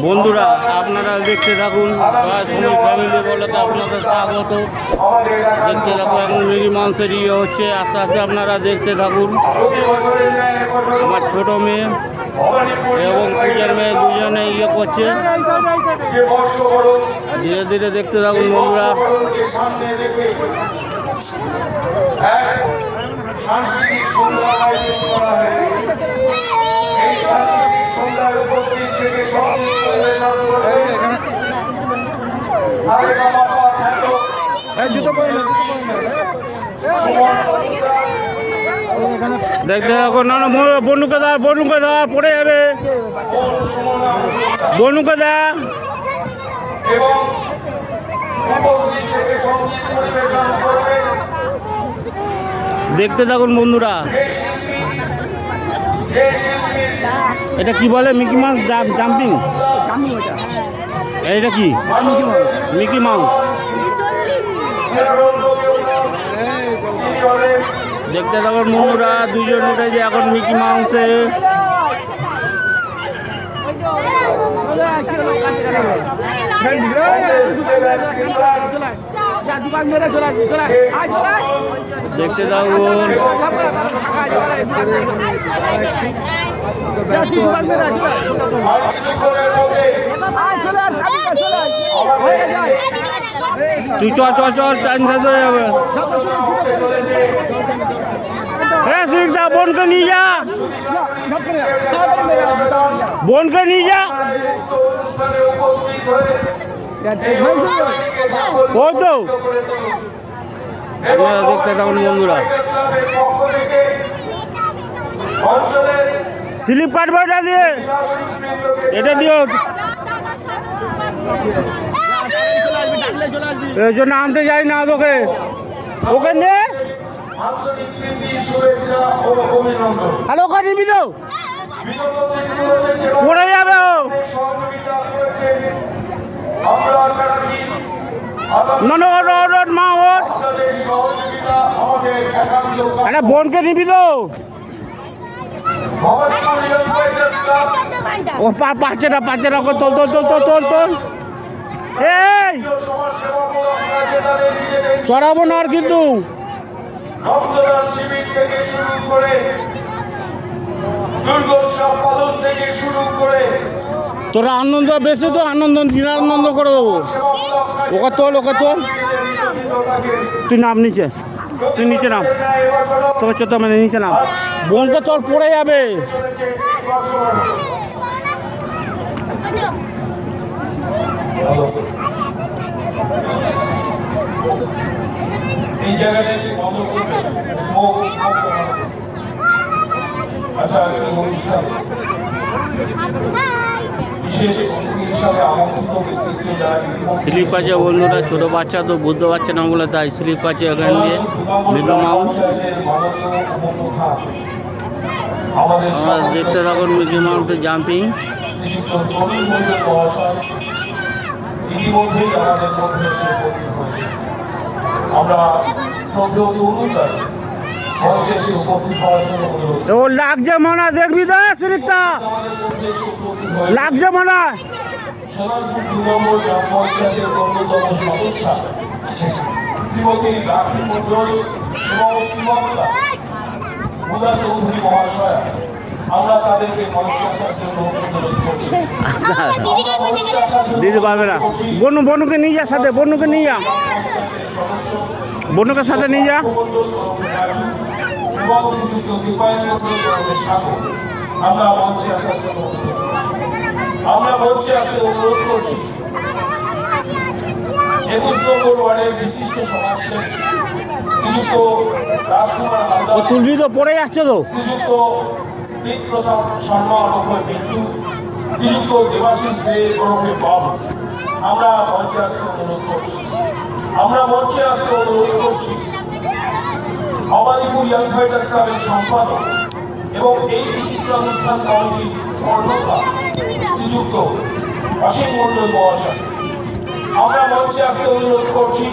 বন্ধুরা আপনারা দেখতে থাকুন, সময় ফ্যামিলি বলে তো আপনাদের স্বাগত। দেখতে থাকুন, এখন মিনি মাংসের ইয়ে হচ্ছে, আস্তে আস্তে আপনারা দেখতে থাকুন। আমার ছোট মেয়ে এবং পূজার মেয়ে দুজনে ইয়ে করছে, ধীরে ধীরে দেখতে থাকুন বন্ধুরা। সাংস্কৃতিক সন্ধ্যা আয়োজন করা হয়েছে। এই সাংস্কৃতিক সন্ধ্যায় উপস্থিত থেকে সঙ্গীত পরিবেশন করবে দেখতে থাকুন। না বনুকে দা পড়ে যাবে, বনুকে দা এবং উপস্থিত থেকে সঙ্গীত পরিবেশন করবে। দেখতে থাকুন বন্ধুরা। এটা কি বলে? Mickey mouse jumping? এটা কি? Mickey mouse. দেখতে থাকুন বন্ধুরা, দুজন উঠেছে এখন মিকি মাউসে। দেখতে থাকুন। তুই চল টাইম শেষ হয়ে যাবে। হ্যাঁ সুরিতা, বোনকে নিয়ে যা, বোনকে নিয়ে যা। ওই তো আপনারা দেখতে থাকুন বন্ধুরা। স্লিপ কাটবো এটা দিয়ে, এটা দিও। এই জন্য আনতে যাই না তোকে, ওকে নে। হ্যালো, ওকে নিবি তো, পড়ে যাবে ও। মা ওর আরে বোনকে নিবি তো। ও পাচ্ছে না তোল তোল তোল তোল তোল তোল। এই চড়াবো না আর কিন্তু। রক্তদান শিবির থেকে শুরু করে দুর্গোৎসব পালন থেকে শুরু করে তোরা আনন্দ বেশি তো নিরানন্দ করে দেবো। ওকে তোল তুই নাম নিচে, তুই নিচে নাম, তোকে চোদ্দ মানে নিচে নাম। বোনকে তোর পড়ে যাবে। এই জায়গাটা বন্ধ করবে। আচ্ছা, অনুষ্ঠান স্লিপ আছে বন্ধুরা, ছোটো বাচ্চা তো বুঝতে পারছে না বলে তাই স্লিপ আছে এখান দিয়ে মিকি মাউস। আমরা দেখতে থাকুন মিকি মাউসের জাম্পিং। ইতিমধ্যেই আমাদের মধ্যে এসে উপস্থিত হয়েছে। আমরা শ্রদ্ধেয় তরুণদের মঞ্চে এসে উপস্থিত হওয়ার জন্য অনুরোধ। ও লাগছে মনে দেখবি তো সুরিতা, লাগছে মনে। সোনারপুর 2 নম্বর গ্রাম পঞ্চায়েতের অন্যতম সদস্যা শ্রীমতী রাখি মন্ডল এবং শ্রীমতা মুদা চৌধুরী মহাশয়া, আমরা তাদেরকে মঞ্চে আসার জন্য অনুরোধ করছি। দিতে পারবে না। বনুকে নিয়ে যা সাথে, বনুকে নিয়ে যা, বনুকে সাথে নিয়ে যা। আমরা মঞ্চে আসার জন্য আমরা মঞ্চে আসতে অনুরোধ করছি 21 নম্বর ওয়ার্ডের বিশিষ্ট সমাজসেবী শ্রীযুক্ত রাজকুমার হালদার। ও তুলবি তো, পড়ে যাচ্ছে তো। শ্রীযুক্ত প্রসাদ শর্মা ওরফে বিট্টু, শ্রীযুক্ত দেবাশিস দে ওরফে বাবু। আমরা মঞ্চে আসতে অনুরোধ করছি ভবানীপুর ইয়াং ফাইটার্স ক্লাবের সম্পাদক এবং এই বিশিষ্ট অনুষ্ঠান কমিটির কর্ণধার শ্রীযুক্ত অসীম মন্ডল মহাশয়। আমরা মঞ্চে আসতে অনুরোধ করছি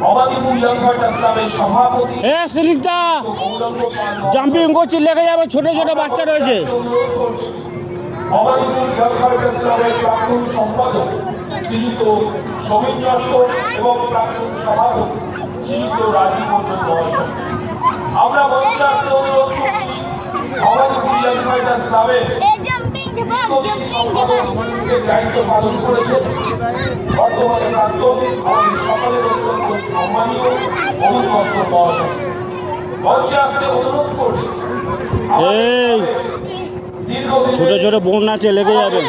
ভবানীপুর ইয়াং ফাইটার্স ক্লাবের সভাপতি জাম্পিং করছি, লেগে যাবে, ছোট ছোট বাচ্চা রয়েছে। ভবানীপুর গ্রাম ফাইটার্স ক্লাবের প্রাক্তন সম্পাদক শ্রীযুক্ত সমীর নস্কর এবং প্রাক্তন সভাপতি শ্রীযুক্ত রাজীব মন্ডল মহাশয়। আমরা মঞ্চে আসতে অনুরোধ করছি ভবানীপুর গ্রাম ফাইটার্স ক্লাবের দায়িত্ব পালন করেছেন বর্তমানে প্রাক্তন আমাদের সকলের অত্যন্ত সম্মানীয় অমিত নস্কর মহাশয়। মঞ্চে আসতে অনুরোধ করছি। এই ছোট ছোট বোন আছে, লেগে যাবে।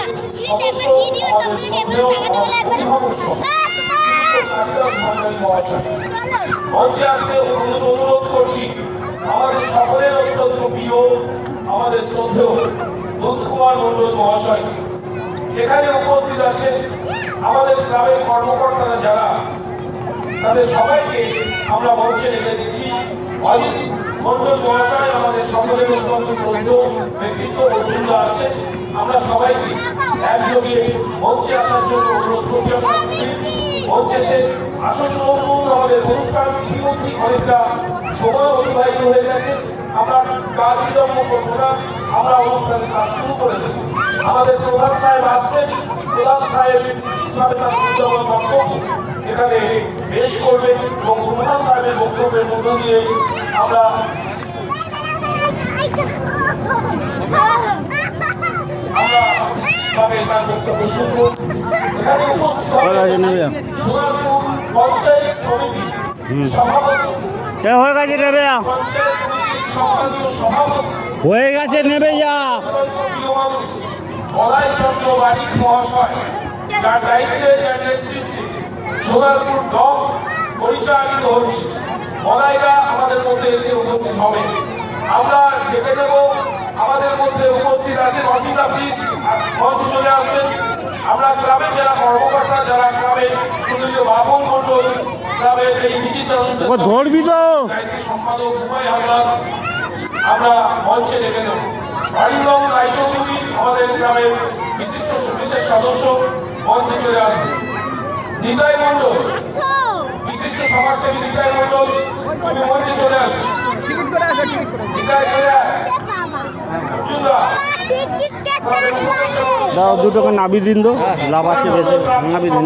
মঞ্চে আসতে অনুরোধ করছি আমাদের সকলের অত্যন্ত প্রিয় আমাদের শ্রদ্ধেয় দুধ কুমার মন্ডল মহাশয়। এখানে উপস্থিত আছেন আমাদের ক্লাবের কর্মকর্তারা যারা, তাদের সবাইকে আমরা মঞ্চে রেখে দিচ্ছি। অজিত মন্ডল মহাশয় আমাদের সকলের অত্যন্ত শ্রদ্ধেয় ব্যক্তিত্ব অর্জুনরা আছে। আমরা সবাইকে একযোগে মঞ্চে আসার জন্য অনুরোধ করছি। মঞ্চে এসে আসন গ্রহণ করুন। আমাদের অনুষ্ঠান ইতিমধ্যেই অনেকটা সময় অতিবাহিত হয়ে গেছে। আমরা কাজ বিলম্ব করবো না, আমরা অনুষ্ঠানের কাজ শুরু করে দেব। আমাদের প্রধান সাহেব আসছেন, প্রধান সাহেব বক্তব্য এখানে পেশ করবেন এবং প্রধান সাহেবের বক্তব্যের মধ্য দিয়ে আমরা তার বক্তব্য শুনবো। এখানে উপস্থিত সোনারপুর পঞ্চায়েত সমিতি সভাপতি হয়ে গেছে নেবে যা, পঞ্চায়েত সমিতির সম্মানীয় সভাপতি হয়ে গেছে নেবে যা। বলাই চন্দ্র বারিক মহাশয়, যার দায়িত্বে যার নেতৃত্বে সোনারপুর দল পরিচালিত হচ্ছে, বলাইরা আমাদের মধ্যে এসে উপস্থিত হবে। আমরা ডেকে দেব। আমাদের মধ্যে উপস্থিত আছে অসিতা, প্লিজ মঞ্চে চলে আসবেন। আমরা ক্লাবের যারা কর্মকর্তা, যারা ক্লাবের সুদীয় বাবন মন্ডল, ক্লাবের এই বিচিত্র ধরবি তো সম্পাদক উপায় হামলার আমরা মঞ্চে ডেকে দেব। বাড়িরং রায়চৌধুরী আমাদের গ্রামের বিশেষ সদস্য মঞ্চে চলে আসবে। নিতাই মন্ডল, বিশিষ্ট সমাজসেবী নিতাই মন্ডল, তুমি মঞ্চে চলে আসবে। নিতাই চলে আয়। দাও দুটোকে নাবি দিন, তো লাভ আছে বেশি, নাবি দিন।